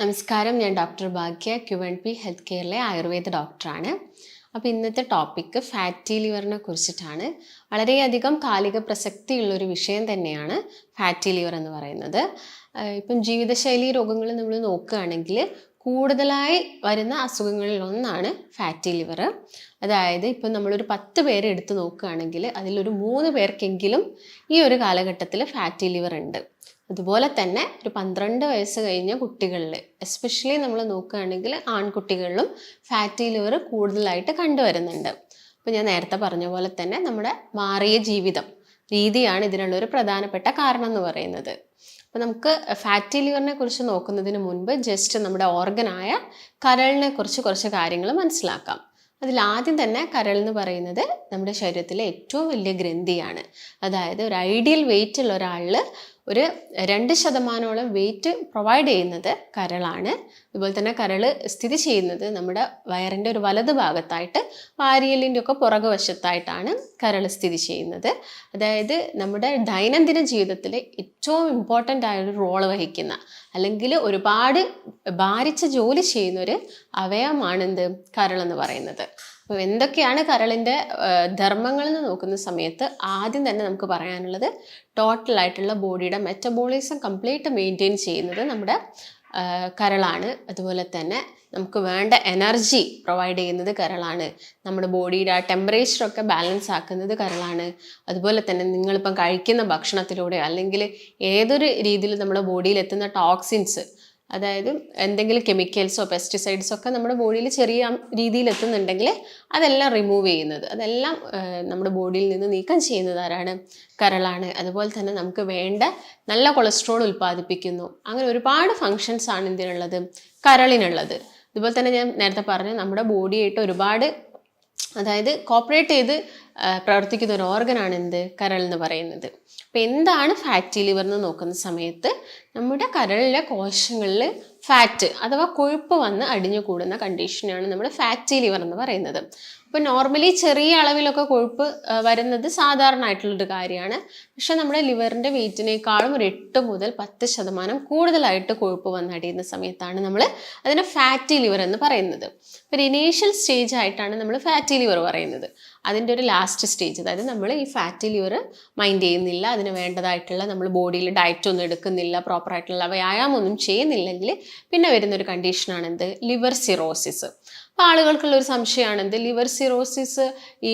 നമസ്കാരം, ഞാൻ ഡോക്ടർ ഭാഗ്യ, QNP health കെയറിലെ Ayurveda ഡോക്ടറാണ്. അപ്പോൾ ഇന്നത്തെ ടോപ്പിക്ക് ഫാറ്റി ലിവറിനെ കുറിച്ചിട്ടാണ്. വളരെയധികം കാലിക പ്രസക്തിയുള്ളൊരു വിഷയം തന്നെയാണ് ഫാറ്റി ലിവർ എന്ന് പറയുന്നത്. ഇപ്പം ജീവിതശൈലി രോഗങ്ങൾ നമ്മൾ നോക്കുകയാണെങ്കിൽ കൂടുതലായി വരുന്ന അസുഖങ്ങളിൽ ഒന്നാണ് ഫാറ്റി ലിവർ. അതായത് ഇപ്പം നമ്മളൊരു 10 പേരെ എടുത്ത് നോക്കുകയാണെങ്കിൽ അതിലൊരു 3 പേർക്കെങ്കിലും ഈ ഒരു കാലഘട്ടത്തിൽ ഫാറ്റി ലിവർ ഉണ്ട്. അതുപോലെ തന്നെ ഒരു 12 വയസ്സ് കഴിഞ്ഞ കുട്ടികളിൽ എസ്പെഷ്യലി നമ്മൾ നോക്കുകയാണെങ്കിൽ ആൺകുട്ടികളിലും ഫാറ്റി ലിവർ കൂടുതലായിട്ട് കണ്ടുവരുന്നുണ്ട്. അപ്പോൾ ഞാൻ നേരത്തെ പറഞ്ഞ പോലെ തന്നെ നമ്മുടെ മാറിയ ജീവിതം രീതിയാണ് ഇതിനുള്ളൊരു പ്രധാനപ്പെട്ട കാരണം എന്ന് പറയുന്നത്. അപ്പോൾ നമുക്ക് ഫാറ്റി ലിവറിനെ കുറിച്ച് നോക്കുന്നതിന് മുൻപ് ജസ്റ്റ് നമ്മുടെ ഓർഗനായ കരളിനെ കുറിച്ച് കുറച്ച് കാര്യങ്ങൾ മനസ്സിലാക്കാം. അതിലാദ്യം തന്നെ കരൾ എന്ന് പറയുന്നത് നമ്മുടെ ശരീരത്തിലെ ഏറ്റവും വലിയ ഗ്രന്ഥിയാണ്. അതായത് ഒരു ഐഡിയൽ വെയിറ്റ് ഉള്ള ഒരാളിൽ ഒരു 2% വെയിറ്റ് പ്രൊവൈഡ് ചെയ്യുന്നത് കരളാണ്. അതുപോലെ തന്നെ കരൾ സ്ഥിതി ചെയ്യുന്നത് നമ്മുടെ വയറിൻ്റെ ഒരു വലത് ഭാഗത്തായിട്ട് വാരിയലിൻ്റെ ഒക്കെ പുറകുവശത്തായിട്ടാണ് കരൾ സ്ഥിതി ചെയ്യുന്നത്. അതായത് നമ്മുടെ ദൈനംദിന ജീവിതത്തിൽ ഏറ്റവും ഇമ്പോർട്ടൻ്റ് ആയൊരു റോള് വഹിക്കുന്ന അല്ലെങ്കിൽ ഒരുപാട് ഭാരിച്ച ജോലി ചെയ്യുന്നൊരു അവയവമാണെന്ത് കരളെന്ന് പറയുന്നത്. അപ്പോൾ എന്തൊക്കെയാണ് കരളിൻ്റെ ധർമ്മങ്ങൾ എന്ന് നോക്കുന്ന സമയത്ത് ആദ്യം തന്നെ നമുക്ക് പറയാനുള്ളത് ടോട്ടലായിട്ടുള്ള ബോഡിയുടെ മെറ്റബോളിസം കംപ്ലീറ്റ് മെയിൻറ്റെയിൻ ചെയ്യുന്നത് നമ്മുടെ കരളാണ്. അതുപോലെ തന്നെ നമുക്ക് വേണ്ട എനർജി പ്രൊവൈഡ് ചെയ്യുന്നത് കരളാണ്. നമ്മുടെ ബോഡിയുടെ ആ ടെമ്പറേച്ചറൊക്കെ ബാലൻസ് ആക്കുന്നത് കരളാണ്. അതുപോലെ തന്നെ നിങ്ങളിപ്പം കഴിക്കുന്ന ഭക്ഷണത്തിലൂടെ അല്ലെങ്കിൽ ഏതൊരു രീതിയിൽ നമ്മുടെ ബോഡിയിൽ എത്തുന്ന ടോക്സിൻസ്, അതായത് എന്തെങ്കിലും കെമിക്കൽസോ പെസ്റ്റിസൈഡ്സോ ഒക്കെ നമ്മുടെ ബോഡിയിൽ ചെറിയ രീതിയിൽ എത്തുന്നുണ്ടെങ്കിൽ അതെല്ലാം റിമൂവ് ചെയ്യുന്നത്, അതെല്ലാം നമ്മുടെ ബോഡിയിൽ നിന്ന് നീക്കം ചെയ്യുന്നത് ആരാണ്? കരളാണ്. അതുപോലെ തന്നെ നമുക്ക് വേണ്ട നല്ല കൊളസ്ട്രോൾ ഉൽപ്പാദിപ്പിക്കുന്നു. അങ്ങനെ ഒരുപാട് ഫങ്ഷൻസ് ആണ് ഇതിനുള്ളത്, കരളിനുള്ളത്. അതുപോലെ തന്നെ ഞാൻ നേരത്തെ പറഞ്ഞു നമ്മുടെ ബോഡിയായിട്ട് ഒരുപാട് അതായത് കോപ്പറേറ്റ് ചെയ്ത് പ്രവർത്തിക്കുന്ന ഒരു ഓർഗനാണ് കരൾ എന്ന് പറയുന്നത്. അപ്പം എന്താണ് ഫാറ്റി ലിവർ എന്ന് നോക്കുന്ന സമയത്ത് നമ്മുടെ കരളിലെ കോശങ്ങളിൽ ഫാറ്റ് അഥവാ കൊഴുപ്പ് വന്ന് അടിഞ്ഞു കൂടുന്ന കണ്ടീഷനാണ് നമ്മൾ ഫാറ്റി ലിവർ എന്ന് പറയുന്നത്. അപ്പോൾ നോർമലി ചെറിയ അളവിലൊക്കെ കൊഴുപ്പ് വരുന്നത് സാധാരണ ആയിട്ടുള്ളൊരു കാര്യമാണ്. പക്ഷെ നമ്മുടെ ലിവറിൻ്റെ വെയിറ്റിനേക്കാളും ഒരു 8 മുതൽ 10% കൂടുതലായിട്ട് കൊഴുപ്പ് വന്നടിയുന്ന സമയത്താണ് നമ്മൾ അതിനെ ഫാറ്റി ലിവർ എന്ന് പറയുന്നത്. ഒരു ഇനീഷ്യൽ സ്റ്റേജ് ആയിട്ടാണ് നമ്മൾ ഫാറ്റി ലിവർ പറയുന്നത്. അതിൻ്റെ ഒരു ലാസ്റ്റ് സ്റ്റേജ്, അതായത് നമ്മൾ ഈ ഫാറ്റി ലിവർ മൈൻഡ് ചെയ്യുന്നില്ല, അതിന് വേണ്ടതായിട്ടുള്ള നമ്മൾ ബോഡിയിൽ ഡയറ്റ് ഒന്നും എടുക്കുന്നില്ല, പ്രോപ്പറായിട്ടുള്ള വ്യായാമം ഒന്നും ചെയ്യുന്നില്ലെങ്കിൽ പിന്നെ വരുന്നൊരു കണ്ടീഷനാണ് ലിവർ സിറോസിസ്. അപ്പോൾ ആളുകൾക്കുള്ളൊരു സംശയമാണ് ലിവർ സിറോസിസ് ഈ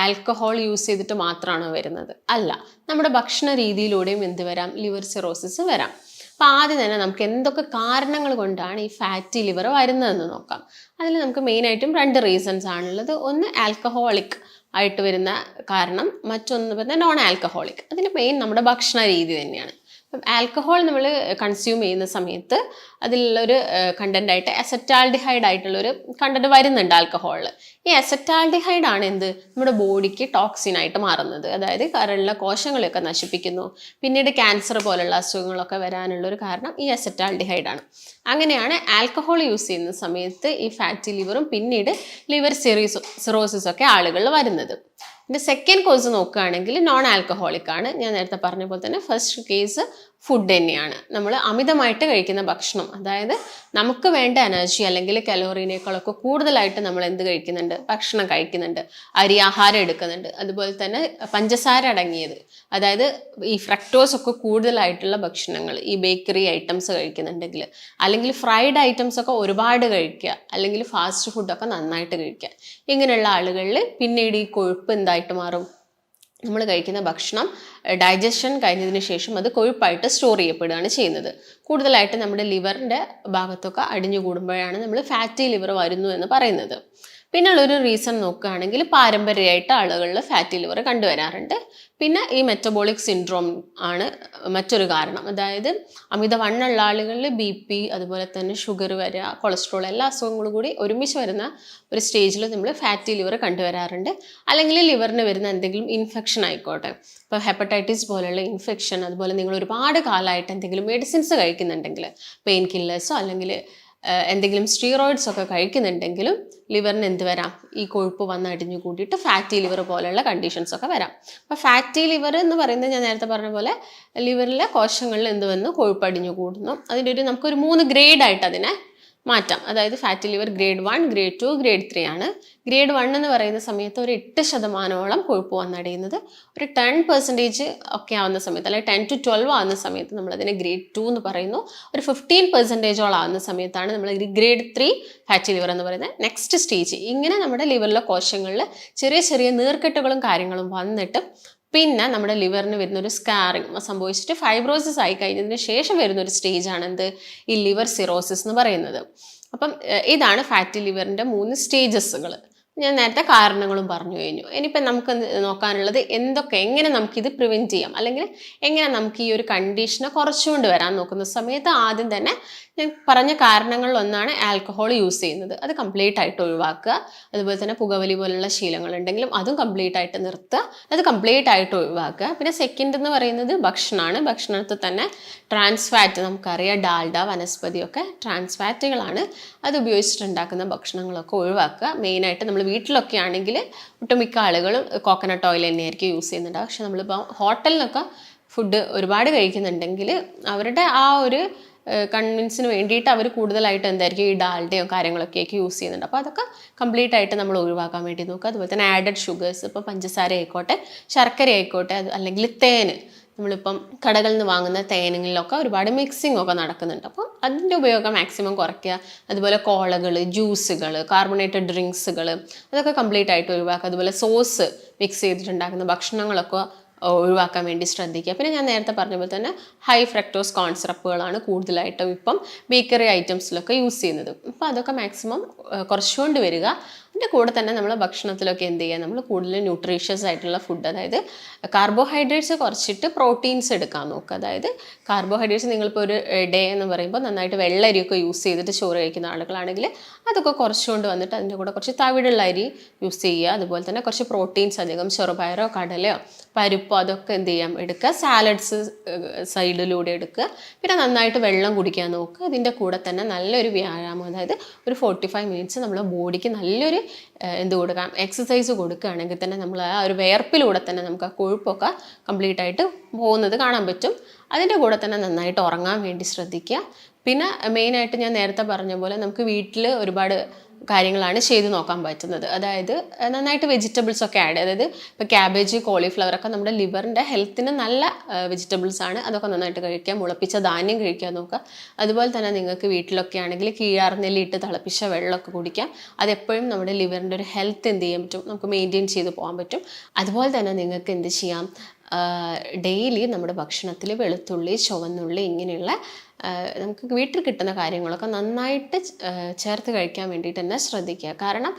ആൽക്കഹോൾ യൂസ് ചെയ്തിട്ട് മാത്രമാണോ വരുന്നത്? അല്ല, നമ്മുടെ ഭക്ഷണ രീതിയിലൂടെയും വരാം, ലിവർ സിറോസിസ് വരാം. അപ്പോൾ ആദ്യം തന്നെ നമുക്ക് എന്തൊക്കെ കാരണങ്ങൾ കൊണ്ടാണ് ഈ ഫാറ്റി ലിവർ വരുന്നതെന്ന് നോക്കാം. അതിൽ നമുക്ക് മെയിനായിട്ടും 2 റീസൺസ് ആണുള്ളത്. ഒന്ന് ആൽക്കഹോളിക് ആയിട്ട് വരുന്ന കാരണം, മറ്റൊന്ന് പറഞ്ഞാൽ നോൺ ആൽക്കഹോളിക്. അതിന് മെയിൻ നമ്മുടെ ഭക്ഷണ രീതി തന്നെയാണ്. അപ്പം ആൽക്കഹോൾ നമ്മൾ കൺസ്യൂം ചെയ്യുന്ന സമയത്ത് അതിലുള്ളൊരു കണ്ടൻ്റായിട്ട് അസറ്റാൽഡിഹൈഡ് ആയിട്ടുള്ളൊരു കണ്ടൻറ്റ് വരുന്നുണ്ട് ആൽക്കഹോളിൽ. ഈ അസറ്റാൽഡിഹൈഡ് ആണ് നമ്മുടെ ബോഡിക്ക് ടോക്സിനായിട്ട് മാറുന്നത്. അതായത് കരളിലെ കോശങ്ങളെയൊക്കെ നശിപ്പിക്കുന്നു. പിന്നീട് ക്യാൻസർ പോലുള്ള അസുഖങ്ങളൊക്കെ വരാനുള്ളൊരു കാരണം ഈ അസറ്റാൽഡിഹൈഡ് ആണ്. അങ്ങനെയാണ് ആൽക്കഹോൾ യൂസ് ചെയ്യുന്ന സമയത്ത് ഈ ഫാറ്റി ലിവറും പിന്നീട് ലിവർ സിറോസിസ് ഒക്കെ ആളുകളിൽ വരുന്നത്. ഇതിൻ്റെ സെക്കൻഡ് കോസ് നോക്കുകയാണെങ്കിൽ നോൺ ആൽക്കഹോളിക് ആണ്. ഞാൻ നേരത്തെ പറഞ്ഞ പോലെ തന്നെ ഫസ്റ്റ് കേസ് ഫുഡ് തന്നെയാണ്. നമ്മൾ അമിതമായിട്ട് കഴിക്കുന്ന ഭക്ഷണം, അതായത് നമുക്ക് വേണ്ട എനർജി അല്ലെങ്കിൽ കലോറിനേക്കാളൊക്കെ കൂടുതലായിട്ട് നമ്മൾ കഴിക്കുന്നുണ്ട്? ഭക്ഷണം കഴിക്കുന്നുണ്ട്, അരി ആഹാരം എടുക്കുന്നുണ്ട്. അതുപോലെ തന്നെ പഞ്ചസാര അടങ്ങിയത്, അതായത് ഈ ഫ്രക്ടോസ് ഒക്കെ കൂടുതലായിട്ടുള്ള ഭക്ഷണങ്ങൾ, ഈ ബേക്കറി ഐറ്റംസ് കഴിക്കുന്നുണ്ടെങ്കിൽ, അല്ലെങ്കിൽ ഫ്രൈഡ് ഐറ്റംസ് ഒക്കെ ഒരുപാട് കഴിക്കുക, അല്ലെങ്കിൽ ഫാസ്റ്റ് ഫുഡൊക്കെ നന്നായിട്ട് കഴിക്കുക, ഇങ്ങനെയുള്ള ആളുകളിൽ പിന്നീട് ഈ കൊഴുപ്പ് എന്തായിട്ട് മാറും? നമ്മൾ കഴിക്കുന്ന ഭക്ഷണം ഡൈജഷൻ കഴിഞ്ഞതിന് ശേഷം അത് കൊഴുപ്പായിട്ട് സ്റ്റോർ ചെയ്യപ്പെടുകയാണ് ചെയ്യുന്നത്. കൂടുതലായിട്ട് നമ്മുടെ ലിവറിൻ്റെ ഭാഗത്തൊക്കെ അടിഞ്ഞു കൂടുമ്പോഴാണ് നമ്മൾ ഫാറ്റി ലിവർ വരുന്നു എന്ന് പറയുന്നത്. പിന്നുള്ളൊരു റീസൺ നോക്കുകയാണെങ്കിൽ പാരമ്പര്യമായിട്ട് ആളുകളിൽ ഫാറ്റി ലിവർ കണ്ടുവരാറുണ്ട്. പിന്നെ ഈ മെറ്റബോളിക് സിൻഡ്രോം ആണ് മറ്റൊരു കാരണം. അതായത് അമിതവണ്ണമുള്ള ആളുകളിൽ BP, അതുപോലെ തന്നെ ഷുഗർ വരിക, കൊളസ്ട്രോൾ, എല്ലാ അസുഖങ്ങളും കൂടി ഒരുമിച്ച് വരുന്ന ഒരു സ്റ്റേജിൽ നമ്മൾ ഫാറ്റി ലിവർ കണ്ടുവരാറുണ്ട്. അല്ലെങ്കിൽ ലിവറിന് വരുന്ന എന്തെങ്കിലും ഇൻഫെക്ഷൻ ആയിക്കോട്ടെ, ഇപ്പോൾ ഹെപ്പറ്റൈറ്റിസ് പോലുള്ള ഇൻഫെക്ഷൻ, അതുപോലെ നിങ്ങൾ ഒരുപാട് കാലമായിട്ട് എന്തെങ്കിലും മെഡിസിൻസ് കഴിക്കുന്നുണ്ടെങ്കിൽ, പെയിൻ കില്ലേഴ്സോ അല്ലെങ്കിൽ എന്തെങ്കിലും സ്റ്റീറോയിഡ്സ് ഒക്കെ കഴിക്കുന്നുണ്ടെങ്കിലും ലിവറിന് എന്ത് വരാം, ഈ കൊഴുപ്പ് വന്ന് അടിഞ്ഞു കൂടിയിട്ട് ഫാറ്റി ലിവർ പോലെയുള്ള കണ്ടീഷൻസ് ഒക്കെ വരാം. അപ്പോൾ ഫാറ്റി ലിവർ എന്ന് പറയുന്നത് ഞാൻ നേരത്തെ പറഞ്ഞ പോലെ ലിവറിലെ കോശങ്ങളിൽ എന്ത് വന്നു, കൊഴുപ്പ് അടിഞ്ഞു കൂടുന്നു. അതിൻ്റെ നമുക്കൊരു 3 ഗ്രേഡായിട്ട് അതിനെ മാറ്റാം. അതായത് fatty liver grade 1, grade 2, grade 3 ആണ്. ഗ്രേഡ് 1 എന്ന് പറയുന്ന സമയത്ത് ഒരു 8% കൊഴുപ്പ് വന്നടിയുന്നത്. ഒരു 10% ഒക്കെ ആവുന്ന സമയത്ത്, അല്ലെങ്കിൽ 10 to 12 ആവുന്ന സമയത്ത് നമ്മളതിനെ ഗ്രേഡ് 2 എന്ന് പറയുന്നു. ഒരു 15% ആവുന്ന സമയത്താണ് നമ്മൾ ഗ്രേഡ് 3 ഫാറ്റി ലിവർ എന്ന് പറയുന്നത് നെക്സ്റ്റ് സ്റ്റേജ്. ഇങ്ങനെ നമ്മുടെ ലിവറിലെ കോശങ്ങളിൽ ചെറിയ ചെറിയ നീർക്കെട്ടുകളും കാര്യങ്ങളും വന്നിട്ട് പിന്നെ നമ്മുടെ ലിവറിന് വരുന്നൊരു സ്കാറിങ് സംഭവിച്ചിട്ട് ഫൈബ്രോസിസ് ആയി കഴിഞ്ഞതിന് ശേഷം വരുന്നൊരു സ്റ്റേജാണ് എന്ത്, ഈ ലിവർ സിറോസിസ് എന്ന് പറയുന്നത്. അപ്പം ഇതാണ് ഫാറ്റി ലിവറിൻ്റെ 3 സ്റ്റേജസുകൾ. ഞാൻ നേരത്തെ കാരണങ്ങളും പറഞ്ഞു കഴിഞ്ഞു. ഇനിയിപ്പം നമുക്ക് നോക്കാനുള്ളത് എങ്ങനെ നമുക്കിത് പ്രിവെൻറ്റ് ചെയ്യാം, അല്ലെങ്കിൽ എങ്ങനെ നമുക്ക് ഈ ഒരു കണ്ടീഷനെ കുറച്ചുകൊണ്ട് വരാൻ നോക്കുന്ന സമയത്ത് ആദ്യം തന്നെ ഞാൻ പറഞ്ഞ കാരണങ്ങളിലൊന്നാണ് ആൽക്കഹോൾ യൂസ് ചെയ്യുന്നത്. അത് കംപ്ലീറ്റ് ആയിട്ട് ഒഴിവാക്കുക. അതുപോലെ തന്നെ പുകവലി പോലുള്ള ശീലങ്ങളുണ്ടെങ്കിലും അതും കംപ്ലീറ്റ് ആയിട്ട് നിർത്തുക, അത് കംപ്ലീറ്റ് ആയിട്ട് ഒഴിവാക്കുക. പിന്നെ സെക്കൻഡ് എന്ന് പറയുന്നത് ഭക്ഷണമാണ്. ഭക്ഷണത്തിൽ തന്നെ ട്രാൻസ് ഫാറ്റ്, നമുക്കറിയാം ഡാൽഡ, വനസ്പതിയൊക്കെ ട്രാൻസ് ഫാറ്റുകളാണ്. അത് ഉപയോഗിച്ചിട്ടുണ്ടാക്കുന്ന ഭക്ഷണങ്ങളൊക്കെ ഒഴിവാക്കുക. മെയിനായിട്ട് നമ്മൾ വീട്ടിലൊക്കെ ആണെങ്കിൽ ഒട്ടുമിക്ക ആളുകളും കോക്കനട്ട് ഓയിൽ തന്നെയായിരിക്കും യൂസ് ചെയ്യുന്നുണ്ട്. പക്ഷെ നമ്മളിപ്പോൾ ഹോട്ടലിനൊക്കെ ഫുഡ് ഒരുപാട് കഴിക്കുന്നുണ്ടെങ്കിൽ അവരുടെ ആ ഒരു കൺവിൻസിന് വേണ്ടിയിട്ട് അവർ കൂടുതലായിട്ട് എന്തായിരിക്കും ഈ ഡാൽഡയോ കാര്യങ്ങളൊക്കെ യൂസ് ചെയ്യുന്നുണ്ട്. അപ്പോൾ അതൊക്കെ കംപ്ലീറ്റ് ആയിട്ട് നമ്മൾ ഒഴിവാക്കാൻ വേണ്ടി നോക്കുക. അതുപോലെ തന്നെ ആഡഡ് ഷുഗേഴ്സ്, ഇപ്പോൾ പഞ്ചസാര ആയിക്കോട്ടെ, ശർക്കര ആയിക്കോട്ടെ, അല്ലെങ്കിൽ തേന്, നമ്മളിപ്പം കടകളിൽ നിന്ന് വാങ്ങുന്ന തേനുകളിലൊക്കെ ഒരുപാട് മിക്സിംഗ് ഒക്കെ നടക്കുന്നുണ്ട്. അപ്പോൾ അതിൻ്റെ ഉപയോഗം മാക്സിമം കുറയ്ക്കുക. അതുപോലെ കോളകൾ, ജ്യൂസുകൾ, കാർബണേറ്റഡ് ഡ്രിങ്ക്സുകൾ, അതൊക്കെ കംപ്ലീറ്റ് ആയിട്ട് ഒഴിവാക്കുക. അതുപോലെ സോസ് മിക്സ് ചെയ്തിട്ടുണ്ടാക്കുന്ന ഭക്ഷണങ്ങളൊക്കെ ഒഴിവാക്കാൻ വേണ്ടി ശ്രദ്ധിക്കുക. പിന്നെ ഞാൻ നേരത്തെ പറഞ്ഞ പോലെ തന്നെ ഹൈ ഫ്രക്ടോസ് കോൺ സിറപ്പുകളാണ് കൂടുതലായിട്ടും ഇപ്പം ബേക്കറി ഐറ്റംസിലൊക്കെ യൂസ് ചെയ്യുന്നത്. അപ്പോൾ അതൊക്കെ മാക്സിമം കുറച്ചുകൊണ്ട് വരിക. അതിൻ്റെ കൂടെ തന്നെ നമ്മൾ ഭക്ഷണത്തിലൊക്കെ എന്ത് ചെയ്യുക, നമ്മൾ കൂടുതൽ ന്യൂട്രീഷ്യസ് ആയിട്ടുള്ള ഫുഡ്, അതായത് കാർബോഹൈഡ്രേറ്റ്സ് കുറച്ചിട്ട് പ്രോട്ടീൻസ് എടുക്കാൻ നോക്കുക. അതായത് കാർബോഹൈഡ്രേറ്റ്സ് നിങ്ങളിപ്പോൾ ഒരു ഡേ എന്ന് പറയുമ്പോൾ നന്നായിട്ട് വെള്ളരിയൊക്കെ യൂസ് ചെയ്തിട്ട് ചോറ് കഴിക്കുന്ന ആളുകളാണെങ്കിൽ അതൊക്കെ കുറച്ചുകൊണ്ട് വന്നിട്ട് അതിൻ്റെ കൂടെ കുറച്ച് തവിടുള്ള അരി യൂസ് ചെയ്യുക. അതുപോലെ തന്നെ കുറച്ച് പ്രോട്ടീൻസ് അധികം ചെറുപയറോ കടലയോ പരിപ്പോ അതൊക്കെ എന്ത് ചെയ്യാം എടുക്കുക. സാലഡ്സ് സൈഡിലൂടെ എടുക്കുക. പിന്നെ നന്നായിട്ട് വെള്ളം കുടിക്കാൻ നോക്കുക. ഇതിൻ്റെ കൂടെ തന്നെ നല്ലൊരു വ്യായാമം, അതായത് ഒരു 45 മിനിറ്റ്സ് നമ്മളെ ബോഡിക്ക് നല്ലൊരു എന്ത് കൊടുക്കാം, എക്സസൈസ് കൊടുക്കുകയാണെങ്കിൽ തന്നെ നമ്മൾ ആ ഒരു വിയർപ്പിലൂടെ തന്നെ നമുക്ക് ആ കൊഴുപ്പൊക്കെ കംപ്ലീറ്റ് ആയിട്ട് പോകുന്നത് കാണാൻ പറ്റും. അതിൻ്റെ കൂടെ തന്നെ നന്നായിട്ട് ഉറങ്ങാൻ വേണ്ടി ശ്രദ്ധിക്കുക. പിന്നെ മെയിനായിട്ട് ഞാൻ നേരത്തെ പറഞ്ഞ പോലെ നമുക്ക് വീട്ടിൽ ഒരുപാട് കാര്യങ്ങളാണ് ചെയ്ത് നോക്കാൻ പറ്റുന്നത്. അതായത് നന്നായിട്ട് വെജിറ്റബിൾസ് ഒക്കെ ആഡ്, അതായത് ഇപ്പോൾ ക്യാബേജ്, കോളിഫ്ലവർ ഒക്കെ നമ്മുടെ ലിവറിൻ്റെ ഹെൽത്തിന് നല്ല വെജിറ്റബിൾസ് ആണ്. അതൊക്കെ നന്നായിട്ട് കഴിക്കുക. മുളപ്പിച്ച ധാന്യം കഴിക്കാൻ നോക്കുക. അതുപോലെ തന്നെ നിങ്ങൾക്ക് വീട്ടിലൊക്കെ ആണെങ്കിൽ കീഴാർനെല്ലി ഇട്ട് തിളപ്പിച്ച വെള്ളമൊക്കെ കുടിക്കാം. അതെപ്പോഴും നമ്മുടെ ലിവറിൻ്റെ ഒരു ഹെൽത്ത് എന്ത് ചെയ്യാൻ പറ്റും, നമുക്ക് മെയിൻറ്റെയിൻ ചെയ്ത് പോകാൻ പറ്റും. അതുപോലെ തന്നെ നിങ്ങൾക്ക് എന്ത് ചെയ്യാം, ഡെയിലി നമ്മുടെ ഭക്ഷണത്തിൽ വെളുത്തുള്ളി, ചുവന്നുള്ളി ഇങ്ങനെയുള്ള നമുക്ക് വീട്ടിൽ കിട്ടുന്ന കാര്യങ്ങളൊക്കെ നന്നായിട്ട് ചേർത്ത് കഴിക്കാൻ വേണ്ടിയിട്ട് തന്നെ ശ്രദ്ധിക്കുക. കാരണം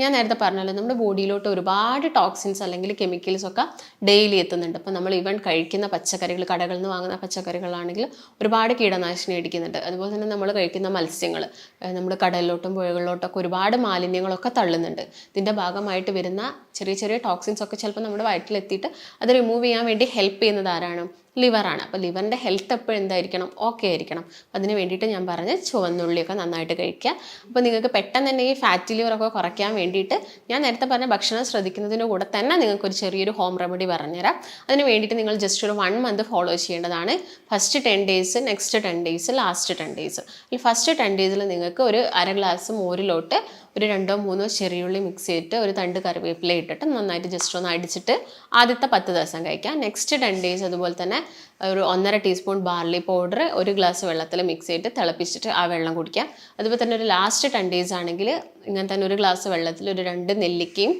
ഞാൻ നേരത്തെ പറഞ്ഞല്ലോ, നമ്മുടെ ബോഡിയിലോട്ട് ഒരുപാട് ടോക്സിൻസ് അല്ലെങ്കിൽ കെമിക്കൽസ് ഒക്കെ ഡെയിലി എത്തുന്നുണ്ട്. അപ്പോൾ നമ്മൾ ഈവൻ കഴിക്കുന്ന പച്ചക്കറികൾ, കടകളിൽ നിന്ന് വാങ്ങുന്ന പച്ചക്കറികളാണെങ്കിൽ ഒരുപാട് കീടനാശിനി അടിക്കുന്നുണ്ട്. അതുപോലെ തന്നെ നമ്മൾ കഴിക്കുന്ന മത്സ്യങ്ങൾ നമ്മുടെ കടലിലോട്ടും പുഴകളിലോട്ടൊക്കെ ഒരുപാട് മാലിന്യങ്ങളൊക്കെ തള്ളുന്നുണ്ട്. ഇതിൻ്റെ ഭാഗമായിട്ട് വരുന്ന ചെറിയ ചെറിയ ടോക്സിൻസ് ഒക്കെ ചിലപ്പോൾ നമ്മുടെ വയറ്റിലെത്തിയിട്ട് അത് റിമൂവ് ചെയ്യാൻ വേണ്ടി ഹെൽപ്പ് ചെയ്യുന്നത് ആരാണ്, ലിവറാണ്. അപ്പോൾ ലിവറിൻ്റെ ഹെൽത്ത് എപ്പോഴും എന്തായിരിക്കണം, ഓക്കെ ആയിരിക്കണം. അതിന് വേണ്ടിയിട്ട് ഞാൻ പറഞ്ഞ ചുവന്നുള്ളിയൊക്കെ നന്നായിട്ട് കഴിക്കുക. അപ്പോൾ നിങ്ങൾക്ക് പെട്ടെന്ന് തന്നെ ഈ ഫാറ്റി ലിവറൊക്കെ കുറയ്ക്കാൻ വേണ്ടിയിട്ട് ഞാൻ നേരത്തെ പറഞ്ഞ ഭക്ഷണം ശ്രദ്ധിക്കുന്നതിൻ്റെ കൂടെ തന്നെ നിങ്ങൾക്കൊരു ചെറിയൊരു ഹോം റെമഡി പറഞ്ഞുതരാം. അതിന് വേണ്ടിയിട്ട് നിങ്ങൾ ജസ്റ്റ് ഒരു 1 മന്ത് ഫോളോ ചെയ്യേണ്ടതാണ്. First 10 days, next 10 days, last 10 days. ഈ ഫസ്റ്റ് 10 ഡേയ്സിൽ നിങ്ങൾക്ക് ഒരു 1/2 ഗ്ലാസ് മോരിലോട്ട് ഒരു 2-3 ചെറിയുള്ളി മിക്സ് ചെയ്തിട്ട് ഒരു തണ്ട് കറിവേപ്പില ഇട്ടിട്ട് നന്നായിട്ട് ജസ്റ്റ് ഒന്ന് അടിച്ചിട്ട് ആദ്യത്തെ 10 ദിവസം കഴിക്കാം. നെക്സ്റ്റ് 10 ഡേയ്സ് അതുപോലെ തന്നെ ഒരു 1.5 ടീസ്പൂൺ ബാർലി പൗഡർ ഒരു ഗ്ലാസ് വെള്ളത്തിൽ മിക്സ് ചെയ്തിട്ട് തിളപ്പിച്ചിട്ട് ആ വെള്ളം കുടിക്കാം. അതുപോലെ തന്നെ ഒരു ലാസ്റ്റ് 10 ഡേയ്സ് ആണെങ്കിൽ ഇങ്ങനെ തന്നെ ഒരു ഗ്ലാസ് വെള്ളത്തിൽ ഒരു 2 നെല്ലിക്കയും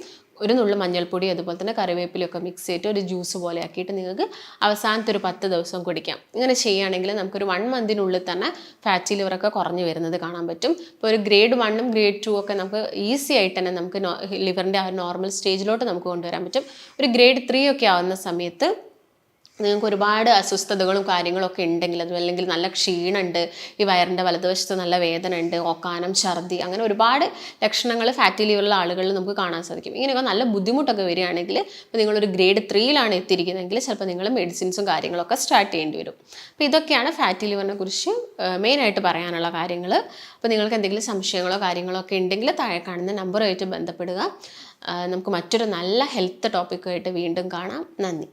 ഒരു നുള്ളു മഞ്ഞൾപ്പൊടി അതുപോലെ തന്നെ കറിവേപ്പിലൊക്കെ മിക്സ് ചെയ്തിട്ട് ഒരു ജ്യൂസ് പോലെ ആക്കിയിട്ട് നിങ്ങൾക്ക് അവസാനത്തെ ഒരു 10 ദിവസം കുടിക്കാം. ഇങ്ങനെ ചെയ്യുകയാണെങ്കിൽ നമുക്കൊരു 1 മന്തിനുള്ളിൽ തന്നെ ഫാറ്റി ലിവറൊക്കെ കുറഞ്ഞു വരുന്നത് കാണാൻ പറ്റും. ഇപ്പോൾ ഒരു ഗ്രേഡ് 1ഉം ഗ്രേഡ് 2 ഒക്കെ നമുക്ക് ഈസി ആയിട്ട് തന്നെ നമുക്ക് ലിവറിൻ്റെ ആ നോർമൽ സ്റ്റേജിലോട്ട് നമുക്ക് കൊണ്ടുവരാൻ പറ്റും. ഒരു ഗ്രേഡ് 3 ഒക്കെ ആവുന്ന സമയത്ത് നിങ്ങൾക്ക് ഒരുപാട് അസ്വസ്ഥതകളും കാര്യങ്ങളൊക്കെ ഉണ്ടെങ്കിൽ, അതും അല്ലെങ്കിൽ നല്ല ക്ഷീണമുണ്ട്, ഈ വയറിൻ്റെ വലതുവശത്ത് നല്ല വേദന ഉണ്ട്, ഓക്കാനം, ഛർദി, അങ്ങനെ ഒരുപാട് ലക്ഷണങ്ങൾ ഫാറ്റി ലിവറുള്ള ആളുകളിൽ നമുക്ക് കാണാൻ സാധിക്കും. ഇങ്ങനെയൊക്കെ നല്ല ബുദ്ധിമുട്ടൊക്കെ വരികയാണെങ്കിൽ, ഇപ്പോൾ നിങ്ങളൊരു ഗ്രേഡ് 3യിലാണ് എത്തിയിരിക്കുന്നതെങ്കിൽ ചിലപ്പോൾ നിങ്ങൾ മെഡിസിൻസും കാര്യങ്ങളൊക്കെ സ്റ്റാർട്ട് ചെയ്യേണ്ടി വരും. അപ്പോൾ ഇതൊക്കെയാണ് ഫാറ്റി ലിവറിനെ കുറിച്ച് മെയിനായിട്ട് പറയാനുള്ള കാര്യങ്ങൾ. അപ്പോൾ നിങ്ങൾക്ക് എന്തെങ്കിലും സംശയങ്ങളോ കാര്യങ്ങളോ ഒക്കെ ഉണ്ടെങ്കിൽ താഴെ കാണുന്ന നമ്പറുമായിട്ട് ബന്ധപ്പെടുക. നമുക്ക് മറ്റൊരു നല്ല ഹെൽത്ത് ടോപ്പിക്കുമായിട്ട് വീണ്ടും കാണാം. നന്ദി.